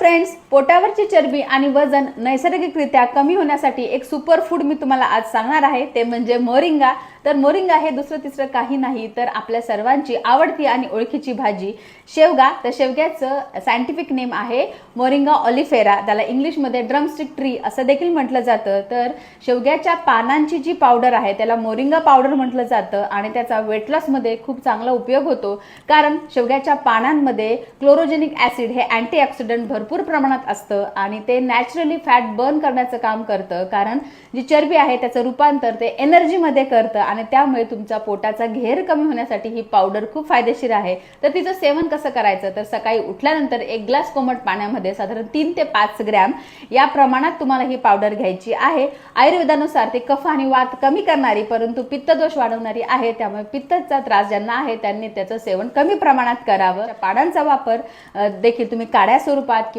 Friends, पोटावरची चरबी आणि वजन नैसर्गिकरित्या कमी होण्यासाठी एक सुपर फूड मी तुम्हाला आज सांगणार आहे, ते म्हणजे मोरिंगा। तर मोरिंगा हे दुसरं तिसरं काही नाही तर आपल्या सर्वांची आवडती आणि ओळखीची भाजी शेवगा। तर शेवग्याचं सायंटिफिक नेम आहे मोरिंगा ऑलिफेरा, त्याला इंग्लिशमध्ये ड्रमस्टिक ट्री असं देखील म्हटलं जातं। तर शेवग्याच्या पानांची जी पावडर आहे त्याला मोरिंगा पावडर म्हटलं जातं आणि त्याचा वेट लॉस मध्ये खूप चांगला उपयोग होतो, कारण शेवग्याच्या पानांमध्ये क्लोरोजेनिक ऍसिड हे अँटीऑक्सिडंट भरपूर प्रमाणात असतं आणि ते नॅचरली फॅट बर्न करण्याचं काम करतं, कारण जी चरबी आहे त्याचं रूपांतर ते एनर्जी मध्ये करतं आणि त्यामुळे तुमचा पोटाचा घेर कमी होण्यासाठी ही पावडर खूप फायदेशीर आहे। तर तिचं सेवन कसं करायचं, तर सकाळी उठल्यानंतर एक ग्लास कोमट पाण्यामध्ये साधारण 3 ते 5 ग्रॅम या प्रमाणात तुम्हाला ही पावडर घ्यायची आहे। आयुर्वेदानुसार ते कफ आणि वात कमी करणारी परंतु पित्तदोष वाढवणारी आहे, त्यामुळे पित्ताचा त्रास ज्यांना आहे त्यांनी त्याचं सेवन कमी प्रमाणात करावं। पानांचा वापर देखील तुम्ही काढ्या स्वरूपात